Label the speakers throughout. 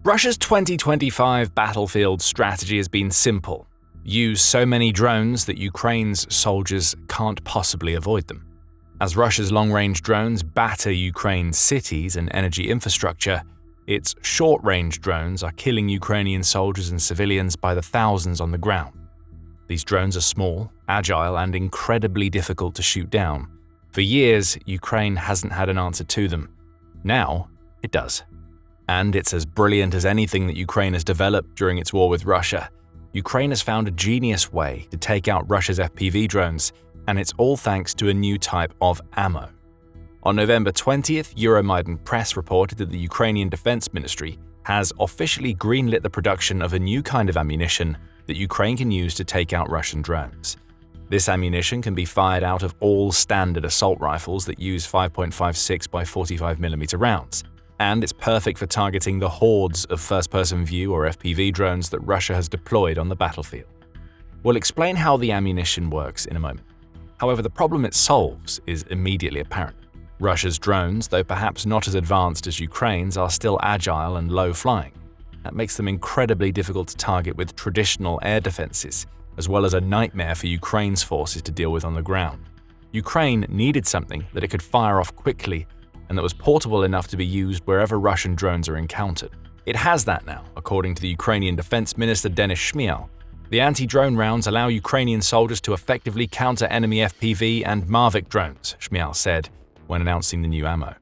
Speaker 1: Russia's 2025 battlefield strategy has been simple. Use so many drones that Ukraine's soldiers can't possibly avoid them. As Russia's long-range drones batter Ukraine's cities and energy infrastructure, its short-range drones are killing Ukrainian soldiers and civilians by the thousands on the ground. These drones are small, agile, and incredibly difficult to shoot down. For years, Ukraine hasn't had an answer to them. Now, it does. And it's as brilliant as anything that Ukraine has developed during its war with Russia. Ukraine has found a genius way to take out Russia's FPV drones, and it's all thanks to a new type of ammo. On November 20th, Euromaidan Press reported that the Ukrainian Defense Ministry has officially greenlit the production of a new kind of ammunition that Ukraine can use to take out Russian drones. This ammunition can be fired out of all standard assault rifles that use 5.56 by 45mm rounds, and it's perfect for targeting the hordes of first-person view or FPV drones that Russia has deployed on the battlefield. We'll explain how the ammunition works in a moment. However, the problem it solves is immediately apparent. Russia's drones, though perhaps not as advanced as Ukraine's, are still agile and low-flying. That makes them incredibly difficult to target with traditional air defenses, as well as a nightmare for Ukraine's forces to deal with on the ground. Ukraine needed something that it could fire off quickly and that was portable enough to be used wherever Russian drones are encountered. It has that now, according to the Ukrainian Defense Minister Denis Shmyhal. The anti-drone rounds allow Ukrainian soldiers to effectively counter enemy FPV and Mavic drones, Shmyhal said when announcing the new ammo.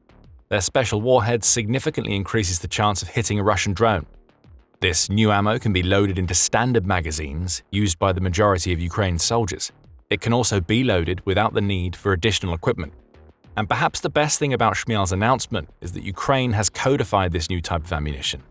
Speaker 1: Their special warhead significantly increases the chance of hitting a Russian drone. This new ammo can be loaded into standard magazines used by the majority of Ukraine's soldiers. It can also be loaded without the need for additional equipment. And perhaps the best thing about Shmyhal's announcement is that Ukraine has codified this new type of ammunition.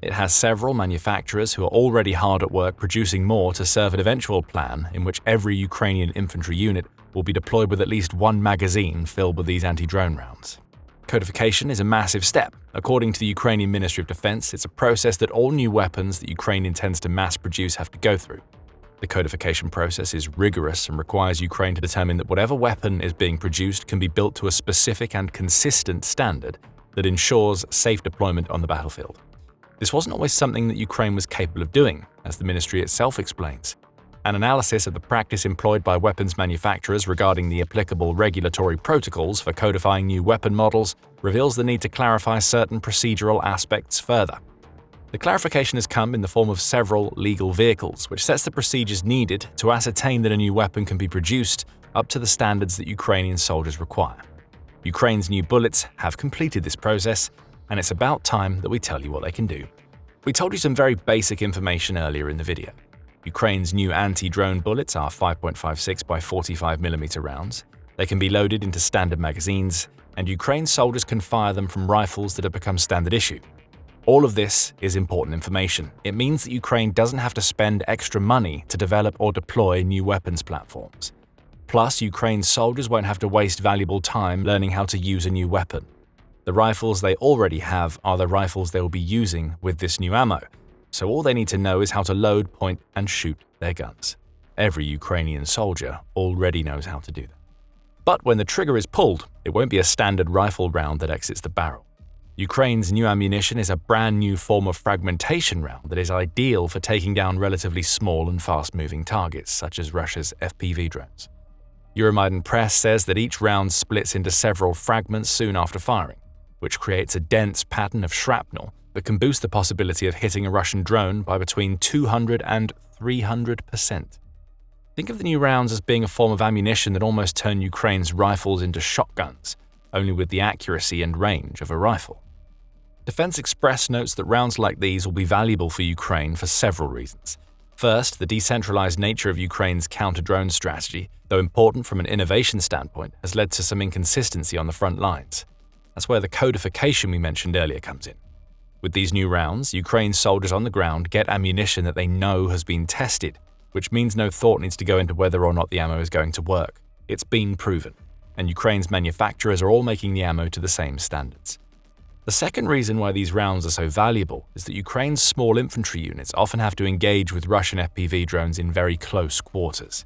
Speaker 1: It has several manufacturers who are already hard at work producing more to serve an eventual plan in which every Ukrainian infantry unit will be deployed with at least one magazine filled with these anti-drone rounds. Codification is a massive step. According to the Ukrainian Ministry of Defense, it's a process that all new weapons that Ukraine intends to mass produce have to go through. The codification process is rigorous and requires Ukraine to determine that whatever weapon is being produced can be built to a specific and consistent standard that ensures safe deployment on the battlefield. This wasn't always something that Ukraine was capable of doing, as the ministry itself explains. An analysis of the practice employed by weapons manufacturers regarding the applicable regulatory protocols for codifying new weapon models reveals the need to clarify certain procedural aspects further. The clarification has come in the form of several legal vehicles, which sets the procedures needed to ascertain that a new weapon can be produced up to the standards that Ukrainian soldiers require. Ukraine's new bullets have completed this process, and it's about time that we tell you what they can do. We told you some very basic information earlier in the video. Ukraine's new anti-drone bullets are 5.56 by 45mm rounds. They can be loaded into standard magazines, and Ukraine's soldiers can fire them from rifles that have become standard issue. All of this is important information. It means that Ukraine doesn't have to spend extra money to develop or deploy new weapons platforms. Plus, Ukraine's soldiers won't have to waste valuable time learning how to use a new weapon. The rifles they already have are the rifles they will be using with this new ammo, so all they need to know is how to load, point, and shoot their guns. Every Ukrainian soldier already knows how to do that. But when the trigger is pulled, it won't be a standard rifle round that exits the barrel. Ukraine's new ammunition is a brand new form of fragmentation round that is ideal for taking down relatively small and fast-moving targets, such as Russia's FPV drones. Euromaidan Press says that each round splits into several fragments soon after firing, which creates a dense pattern of shrapnel that can boost the possibility of hitting a Russian drone by between 200 and 300%. Think of the new rounds as being a form of ammunition that almost turn Ukraine's rifles into shotguns, only with the accuracy and range of a rifle. Defense Express notes that rounds like these will be valuable for Ukraine for several reasons. First, the decentralized nature of Ukraine's counter-drone strategy, though important from an innovation standpoint, has led to some inconsistency on the front lines. That's where the codification we mentioned earlier comes in. With these new rounds, Ukraine's soldiers on the ground get ammunition that they know has been tested, which means no thought needs to go into whether or not the ammo is going to work. It's been proven, and Ukraine's manufacturers are all making the ammo to the same standards. The second reason why these rounds are so valuable is that Ukraine's small infantry units often have to engage with Russian FPV drones in very close quarters.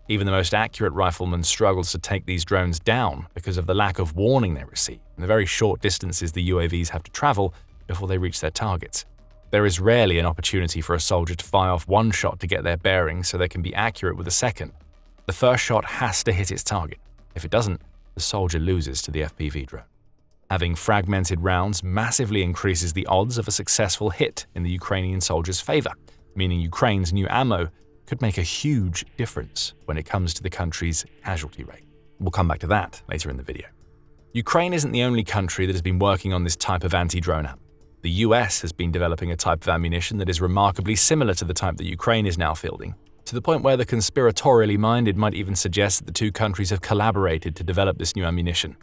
Speaker 1: Even the most accurate rifleman struggles to take these drones down because of the lack of warning they receive and the very short distances the UAVs have to travel before they reach their targets. There is rarely an opportunity for a soldier to fire off one shot to get their bearings so they can be accurate with a second. The first shot has to hit its target. If it doesn't, the soldier loses to the FPV drone. Having fragmented rounds massively increases the odds of a successful hit in the Ukrainian soldier's favor, meaning Ukraine's new ammo could make a huge difference when it comes to the country's casualty rate. We'll come back to that later in the video. Ukraine isn't the only country that has been working on this type of anti-drone ammo. The US has been developing a type of ammunition that is remarkably similar to the type that Ukraine is now fielding, to the point where the conspiratorially minded might even suggest that the two countries have collaborated to develop this new ammunition.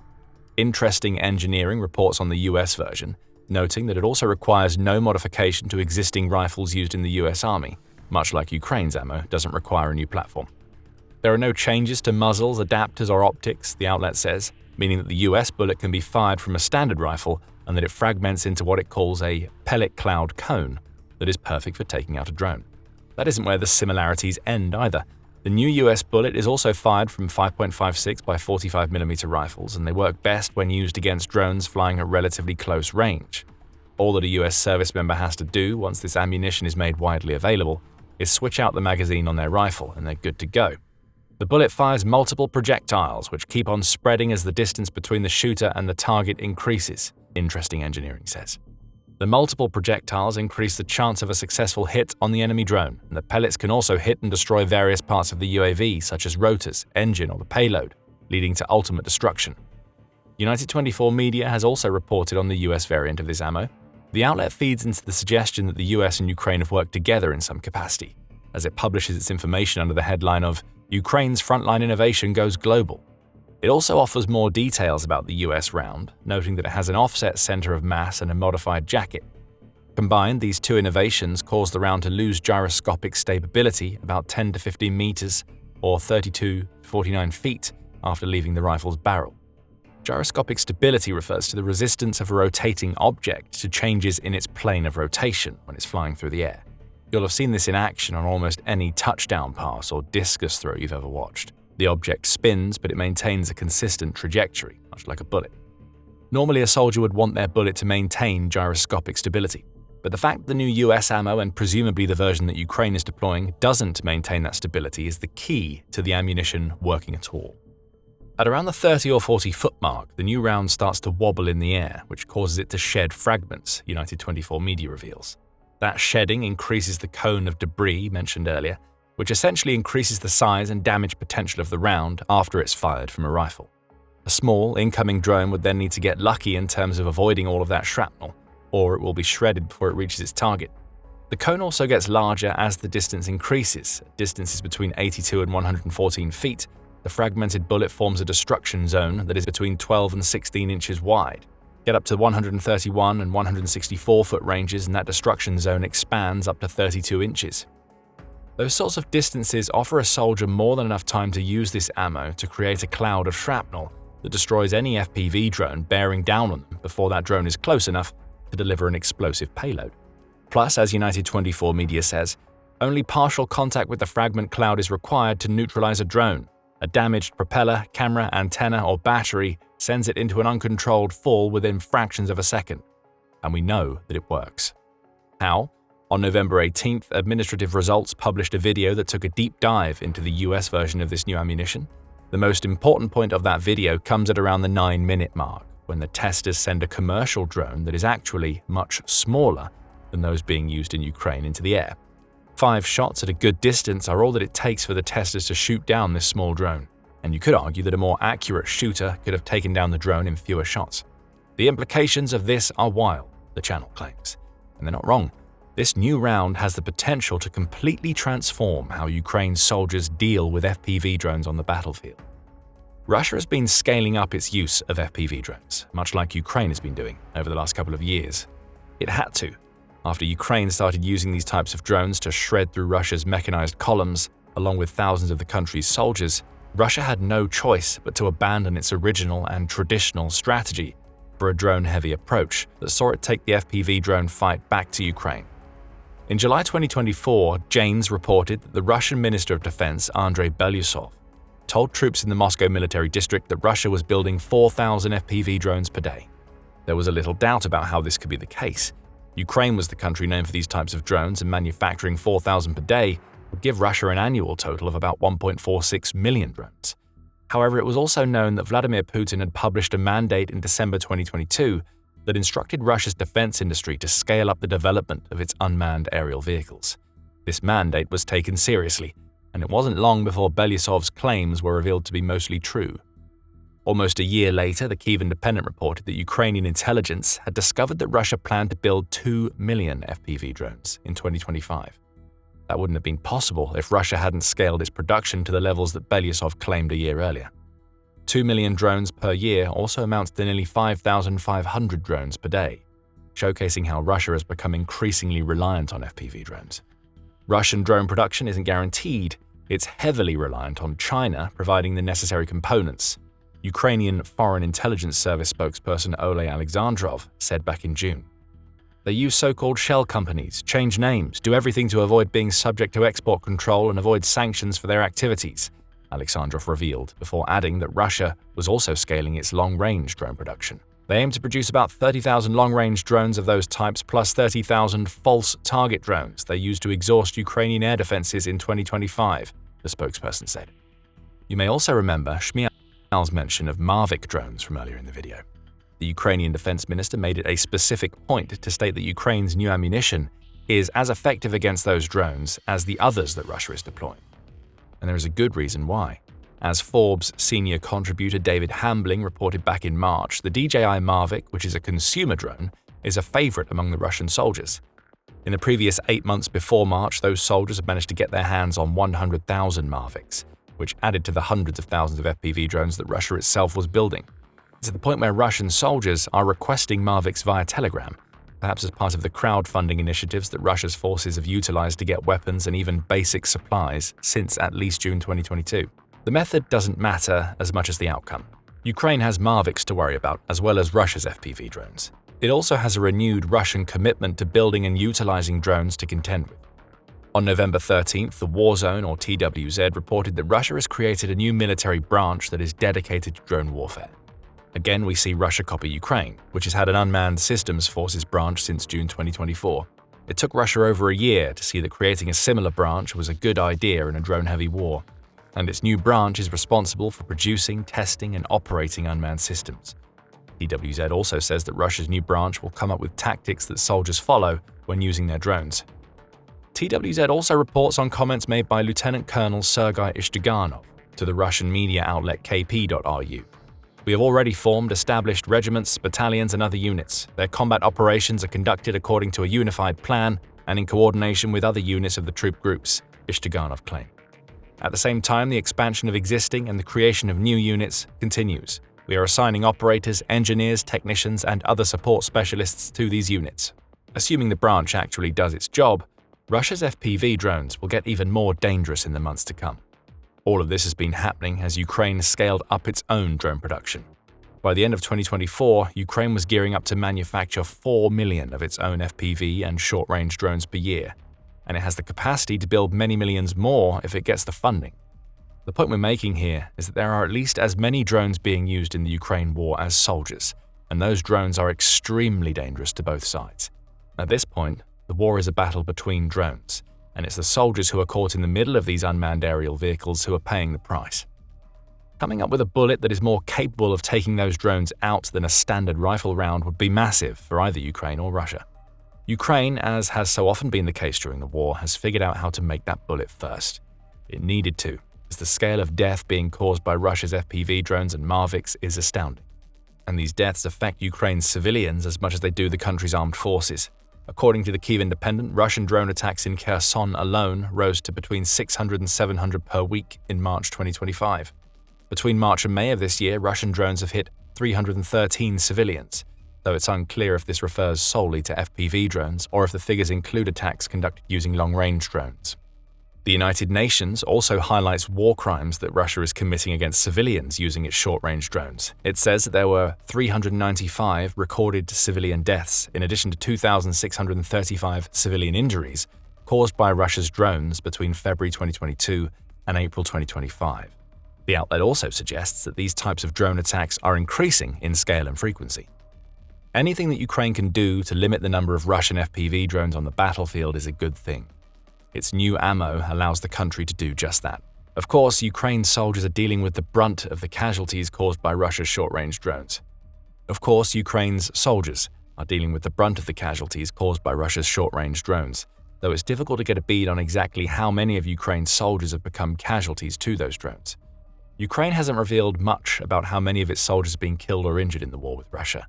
Speaker 1: Interesting Engineering reports on the US version, noting that it also requires no modification to existing rifles used in the US Army, much like Ukraine's ammo doesn't require a new platform. There are no changes to muzzles, adapters, or optics, the outlet says, meaning that the US bullet can be fired from a standard rifle and that it fragments into what it calls a pellet cloud cone that is perfect for taking out a drone. That isn't where the similarities end either. The new US bullet is also fired from 5.56 by 45mm rifles, and they work best when used against drones flying at relatively close range. All that a US service member has to do once this ammunition is made widely available is switch out the magazine on their rifle and they're good to go. The bullet fires multiple projectiles, which keep on spreading as the distance between the shooter and the target increases, Interesting Engineering says. The multiple projectiles increase the chance of a successful hit on the enemy drone, and the pellets can also hit and destroy various parts of the UAV, such as rotors, engine, or the payload, leading to ultimate destruction. United 24 Media has also reported on the US variant of this ammo. The outlet feeds into the suggestion that the US and Ukraine have worked together in some capacity, as it publishes its information under the headline of Ukraine's frontline innovation goes global. It also offers more details about the US round, noting that it has an offset center of mass and a modified jacket. Combined, these two innovations cause the round to lose gyroscopic stability about 10 to 15 meters or 32 to 49 feet after leaving the rifle's barrel. Gyroscopic stability refers to the resistance of a rotating object to changes in its plane of rotation when it's flying through the air. You'll have seen this in action on almost any touchdown pass or discus throw you've ever watched. The object spins, but it maintains a consistent trajectory, much like a bullet. Normally, a soldier would want their bullet to maintain gyroscopic stability, but the fact that the new US ammo and presumably the version that Ukraine is deploying doesn't maintain that stability is the key to the ammunition working at all. At around the 30 or 40 foot mark, the new round starts to wobble in the air, which causes it to shed fragments, United 24 Media reveals. That shedding increases the cone of debris mentioned earlier, which essentially increases the size and damage potential of the round after it's fired from a rifle. A small, incoming drone would then need to get lucky in terms of avoiding all of that shrapnel, or it will be shredded before it reaches its target. The cone also gets larger as the distance increases. Distances between 82 and 114 feet, the fragmented bullet forms a destruction zone that is between 12 and 16 inches wide. Get up to 131 and 164 foot ranges and that destruction zone expands up to 32 inches. Those sorts of distances offer a soldier more than enough time to use this ammo to create a cloud of shrapnel that destroys any FPV drone bearing down on them before that drone is close enough to deliver an explosive payload. Plus, as United 24 Media says, only partial contact with the fragment cloud is required to neutralize a drone. A damaged propeller, camera, antenna, or battery sends it into an uncontrolled fall within fractions of a second. And we know that it works. How? On November 18th, Administrative Results published a video that took a deep dive into the US version of this new ammunition. The most important point of that video comes at around the 9-minute mark, when the testers send a commercial drone that is actually much smaller than those being used in Ukraine into the air. 5 shots at a good distance are all that it takes for the testers to shoot down this small drone, and you could argue that a more accurate shooter could have taken down the drone in fewer shots. The implications of this are wild, the channel claims, and they're not wrong. This new round has the potential to completely transform how Ukraine's soldiers deal with FPV drones on the battlefield. Russia has been scaling up its use of FPV drones, much like Ukraine has been doing over the last couple of years. It had to. After Ukraine started using these types of drones to shred through Russia's mechanized columns, along with thousands of the country's soldiers, Russia had no choice but to abandon its original and traditional strategy for a drone-heavy approach that saw it take the FPV drone fight back to Ukraine. In July 2024, Janes reported that the Russian Minister of Defense, Andrei Belousov, told troops in the Moscow military district that Russia was building 4,000 FPV drones per day. There was a little doubt about how this could be the case. Ukraine was the country known for these types of drones, and manufacturing 4,000 per day would give Russia an annual total of about 1.46 million drones. However, it was also known that Vladimir Putin had published a mandate in December 2022 that instructed Russia's defense industry to scale up the development of its unmanned aerial vehicles. This mandate was taken seriously, and it wasn't long before Belousov's claims were revealed to be mostly true. Almost a year later, the Kyiv Independent reported that Ukrainian intelligence had discovered that Russia planned to build 2 million FPV drones in 2025. That wouldn't have been possible if Russia hadn't scaled its production to the levels that Belousov claimed a year earlier. 2 million drones per year also amounts to nearly 5,500 drones per day, showcasing how Russia has become increasingly reliant on FPV drones. Russian drone production isn't guaranteed, it's heavily reliant on China providing the necessary components. Ukrainian Foreign Intelligence Service spokesperson Oleh Alexandrov said back in June. They use so-called shell companies, change names, do everything to avoid being subject to export control and avoid sanctions for their activities, Alexandrov revealed, before adding that Russia was also scaling its long-range drone production. They aim to produce about 30,000 long-range drones of those types plus 30,000 false target drones they use to exhaust Ukrainian air defenses in 2025, the spokesperson said. You may also remember Shmyhal's mention of Mavic drones from earlier in the video. The Ukrainian Defense Minister made it a specific point to state that Ukraine's new ammunition is as effective against those drones as the others that Russia is deploying. And there is a good reason why. As Forbes senior contributor David Hambling reported back in March, the DJI Mavic, which is a consumer drone, is a favorite among the Russian soldiers. In the previous 8 months before March, those soldiers had managed to get their hands on 100,000 Mavics, which added to the hundreds of thousands of FPV drones that Russia itself was building. It's at the point where Russian soldiers are requesting Mavics via Telegram, perhaps as part of the crowdfunding initiatives that Russia's forces have utilized to get weapons and even basic supplies since at least June 2022. The method doesn't matter as much as the outcome. Ukraine has Mavics to worry about, as well as Russia's FPV drones. It also has a renewed Russian commitment to building and utilizing drones to contend with. On November 13th, the Warzone, or TWZ, reported that Russia has created a new military branch that is dedicated to drone warfare. Again, we see Russia copy Ukraine, which has had an unmanned systems forces branch since June 2024. It took Russia over a year to see that creating a similar branch was a good idea in a drone-heavy war, and its new branch is responsible for producing, testing, and operating unmanned systems. TWZ also says that Russia's new branch will come up with tactics that soldiers follow when using their drones. TWZ also reports on comments made by Lieutenant Colonel Sergei Ishtuganov to the Russian media outlet kp.ru. We have already formed established regiments, battalions, and other units. Their combat operations are conducted according to a unified plan and in coordination with other units of the troop groups, Ishtuganov claimed. At the same time, the expansion of existing and the creation of new units continues. We are assigning operators, engineers, technicians, and other support specialists to these units. Assuming the branch actually does its job, Russia's FPV drones will get even more dangerous in the months to come. All of this has been happening as Ukraine scaled up its own drone production. By the end of 2024, Ukraine was gearing up to manufacture 4 million of its own FPV and short-range drones per year, and it has the capacity to build many millions more if it gets the funding. The point we're making here is that there are at least as many drones being used in the Ukraine war as soldiers, and those drones are extremely dangerous to both sides. At this point, the war is a battle between drones, and it's the soldiers who are caught in the middle of these unmanned aerial vehicles who are paying the price. Coming up with a bullet that is more capable of taking those drones out than a standard rifle round would be massive for either Ukraine or Russia. Ukraine, as has so often been the case during the war, has figured out how to make that bullet first. It needed to, as the scale of death being caused by Russia's FPV drones and Mavics is astounding. And these deaths affect Ukraine's civilians as much as they do the country's armed forces. According to the Kyiv Independent, Russian drone attacks in Kherson alone rose to between 600 and 700 per week in March 2025. Between March and May of this year, Russian drones have hit 313 civilians, though it's unclear if this refers solely to FPV drones or if the figures include attacks conducted using long-range drones. The United Nations also highlights war crimes that Russia is committing against civilians using its short-range drones. It says that there were 395 recorded civilian deaths, in addition to 2,635 civilian injuries caused by Russia's drones between February 2022 and April 2025. The outlet also suggests that these types of drone attacks are increasing in scale and frequency. Anything that Ukraine can do to limit the number of Russian FPV drones on the battlefield is a good thing. Its new ammo allows the country to do just that. Of course, Ukraine's soldiers are dealing with the brunt of the casualties caused by Russia's short-range drones. Though it's difficult to get a bead on exactly how many of Ukraine's soldiers have become casualties to those drones. Ukraine hasn't revealed much about how many of its soldiers have been killed or injured in the war with Russia.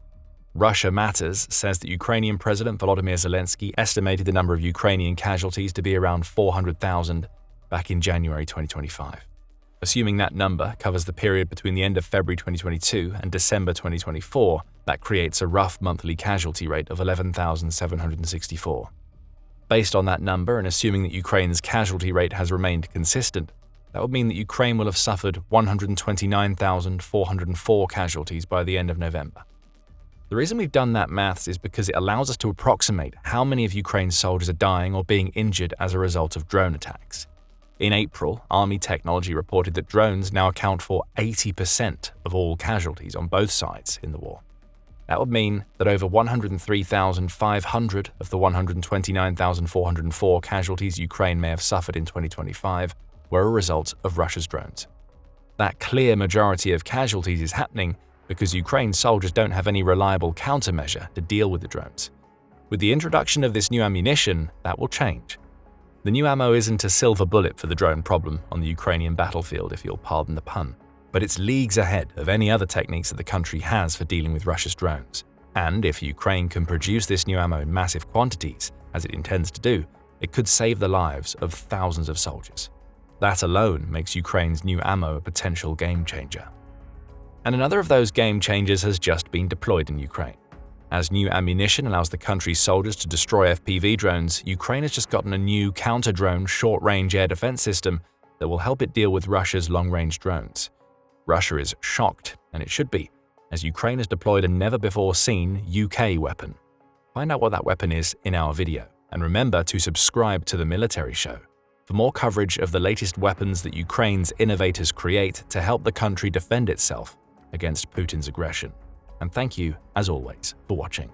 Speaker 1: Russia Matters says that Ukrainian President Volodymyr Zelensky estimated the number of Ukrainian casualties to be around 400,000 back in January 2025. Assuming that number covers the period between the end of February 2022 and December 2024, that creates a rough monthly casualty rate of 11,764. Based on that number, and assuming that Ukraine's casualty rate has remained consistent, that would mean that Ukraine will have suffered 129,404 casualties by the end of November. The reason we've done that maths is because it allows us to approximate how many of Ukraine's soldiers are dying or being injured as a result of drone attacks. In April, Army Technology reported that drones now account for 80% of all casualties on both sides in the war. That would mean that over 103,500 of the 129,404 casualties Ukraine may have suffered in 2025 were a result of Russia's drones. That clear majority of casualties is happening because Ukraine's soldiers don't have any reliable countermeasure to deal with the drones. With the introduction of this new ammunition, that will change. The new ammo isn't a silver bullet for the drone problem on the Ukrainian battlefield, if you'll pardon the pun, but it's leagues ahead of any other techniques that the country has for dealing with Russia's drones. And if Ukraine can produce this new ammo in massive quantities, as it intends to do, it could save the lives of thousands of soldiers. That alone makes Ukraine's new ammo a potential game changer. And another of those game changers has just been deployed in Ukraine. As new ammunition allows the country's soldiers to destroy FPV drones, Ukraine has just gotten a new counter-drone short-range air defense system that will help it deal with Russia's long-range drones. Russia is shocked, and it should be, as Ukraine has deployed a never-before-seen UK weapon. Find out what that weapon is in our video, and remember to subscribe to the Military Show for more coverage of the latest weapons that Ukraine's innovators create to help the country defend itself against Putin's aggression. And thank you, as always, for watching.